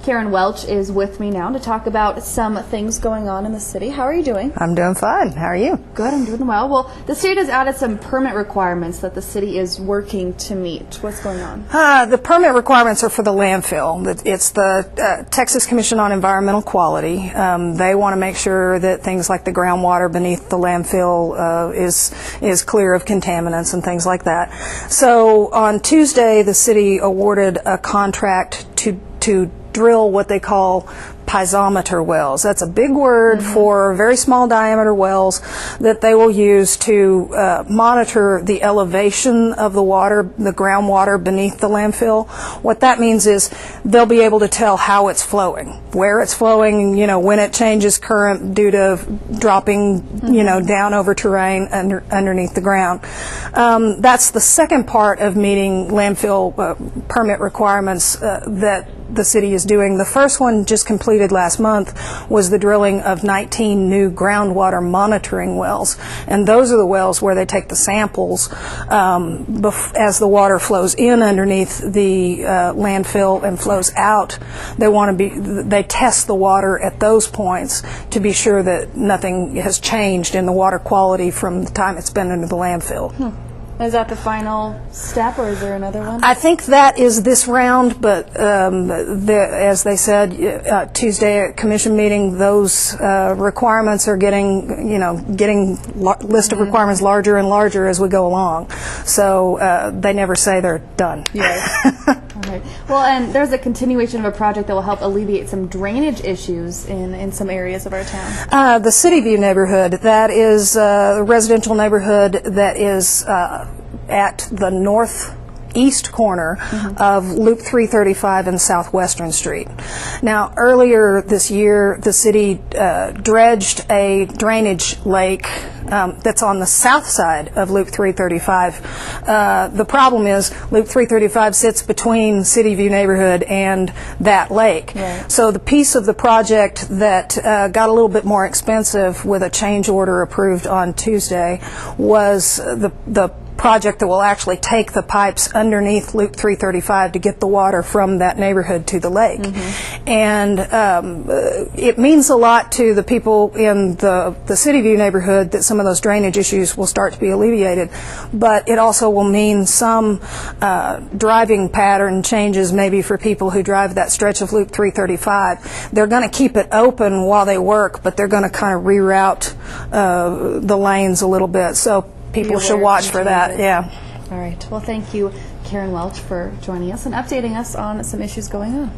Karen Welch is with me now to talk about some things going on in the city. How are you doing? I'm doing fine. How are you? Good, I'm doing well. Well, the state has added some permit requirements that the city is working to meet. What's going on? The permit requirements are for the landfill. It's the Texas Commission on Environmental Quality. They want to make sure that things like the groundwater beneath the landfill is clear of contaminants and things like that. So on Tuesday, the city awarded a contract to drill what they call piezometer wells. That's a big word for very small diameter wells that they will use to monitor the elevation of the water, the groundwater beneath the landfill. What that means is they'll be able to tell how it's flowing, where it's flowing, when it changes current due to dropping, down over terrain underneath the ground. That's the second part of meeting landfill permit requirements that the city is doing. The first one, just completed last month, was the drilling of 19 new groundwater monitoring wells. And those are the wells where they take the samples as the water flows in underneath the landfill and flows out. They test the water at those points to be sure that nothing has changed in the water quality from the time it's been into the landfill. Is that the final step, or is there another one? I think that is this round, but as they said Tuesday at commission meeting, those requirements are getting list of requirements larger and larger as we go along. So they never say they're done. Yes. All right. Well, and there's a continuation of a project that will help alleviate some drainage issues in some areas of our town. The City View neighborhood, that is a residential neighborhood that is at the northeast corner of Loop 335 and Southwestern Street. Now, earlier this year, the city dredged a drainage lake that's on the south side of Loop 335. The problem is Loop 335 sits between City View neighborhood and that lake. Right. So the piece of the project that got a little bit more expensive with a change order approved on Tuesday was the project that will actually take the pipes underneath Loop 335 to get the water from that neighborhood to the lake. And it means a lot to the people in the City View neighborhood that some of those drainage issues will start to be alleviated, but it also will mean some driving pattern changes maybe for people who drive that stretch of Loop 335. They're going to keep it open while they work, but they're going to kind of reroute the lanes a little bit. So people should watch for that. Yeah. All right. Well, thank you, Karen Welch, for joining us and updating us on some issues going on.